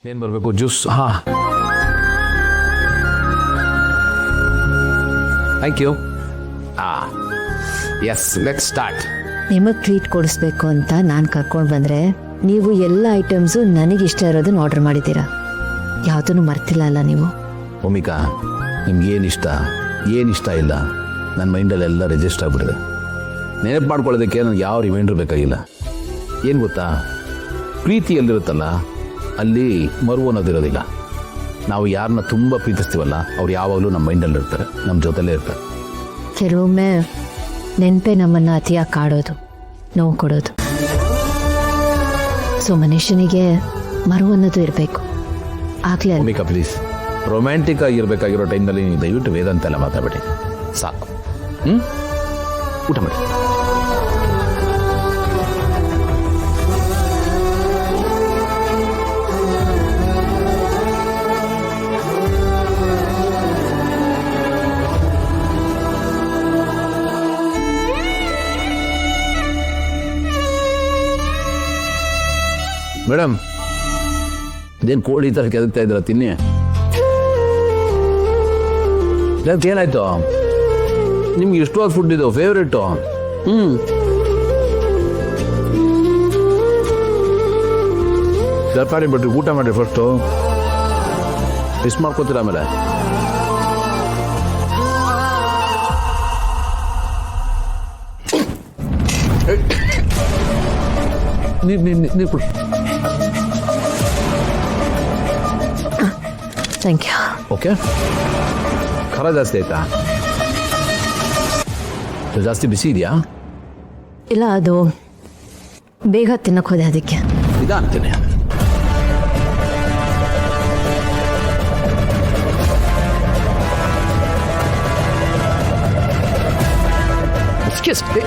ಏನು ಬರಬೇಕು? ಜ್ಯೂಸ್. ಹಾಂ, thank you. Yes, let's start. ನಿಮಗೆ ಟ್ರೀಟ್ ಕೊಡಿಸ್ಬೇಕು ಅಂತ ನಾನು ಕರ್ಕೊಂಡು ಬಂದರೆ ನೀವು ಎಲ್ಲ ಐಟಮ್ಸು ನನಗಿಷ್ಟ ಇರೋದನ್ನ ಆರ್ಡರ್ ಮಾಡಿದ್ದೀರಾ. ಯಾವುದನ್ನು ಮರ್ತಿಲ್ಲ ಅಲ್ಲ ನೀವು? ಭೂಮಿಕಾ, ನಿಮ್ಗೆ ಏನಿಷ್ಟ ಇಲ್ಲ ನನ್ನ ಮೈಂಡಲ್ಲೆಲ್ಲ ರಿಜಿಸ್ಟರ್ ಆಗಿಬಿಟ್ಟಿದೆ. ನೆನಪು ಮಾಡ್ಕೊಳ್ಳೋದಕ್ಕೆ ನನಗೆ ಯಾವ ರಿಮೈಂಡರ್ ಬೇಕಾಗಿಲ್ಲ. ಏನು ಗೊತ್ತಾ, ಪ್ರೀತಿಯಲ್ಲಿರುತ್ತಲ್ಲ ಅಲ್ಲಿ ಮರು ಅನ್ನೋದಿರೋದಿಲ್ಲ. ನಾವು ಯಾರನ್ನ ತುಂಬ ಪ್ರೀತಿಸ್ತೀವಲ್ಲ ಅವ್ರು ಯಾವಾಗಲೂ ನಮ್ಮ ಮೈಂಡಲ್ಲಿ ಇರ್ತಾರೆ, ನಮ್ಮ ಜೊತೆಲೇ ಇರ್ತಾರೆ. ಕೆಲವೊಮ್ಮೆ ನೆನಪೆ ನಮ್ಮನ್ನು ಅತಿಯಾಗಿ ಕಾಡೋದು, ನೋವು ಕೊಡೋದು. ಸೊ ಮನುಷ್ಯನಿಗೆ ಮರು ಅನ್ನೋದು ಇರಬೇಕು, ಆಗಲೇ ಅಲ್ಲ. ಭೂಮಿಕಾ ಪ್ಲೀಸ್, ರೊಮ್ಯಾಂಟಿಕ್ ಆಗಿರಬೇಕಾಗಿರೋ ಟೈಮ್ನಲ್ಲಿ ನೀವು ದಯವಿಟ್ಟು ವೇದಾಂತ ಎಲ್ಲ ಮಾತಾಡಬೇಡಿ, ಸಾಕು. ಊಟ ಮಾಡಿ. ಮೇಡಮ್, ಇದೇನು ಕೋಳಿ ಥರ ಕೆದಕ್ತಾ ಇದ್ದೀರ? ತಿನ್ನಿ. ಏನಾಯ್ತು? ನಿಮ್ಗೆ ಇಷ್ಟವಾದ ಫುಡ್ ಇದು, ಫೇವ್ರೇಟು. ತರಕಾರಿ ಬಿಟ್ಟು ಊಟ ಮಾಡಿ ಫಸ್ಟು, ಮಿಸ್ ಮಾಡ್ಕೋತೀರ ಆಮೇಲೆ. ನೀರು ಕೊಡಿ. Thank you. ಓಕೆ, ಖರ ಜಾಸ್ತಿ ಆಯ್ತಾ? ಜಾಸ್ತಿ ಬಿಸಿ ಇದೆಯಾ? ಇಲ್ಲ, ಅದು ಬೇಗ ತಿನ್ನಕ್ಕೆ ಹೋದೆ, ಅದಕ್ಕೆ. ಇದಾಗ್ತೀನಿ. Excuse me.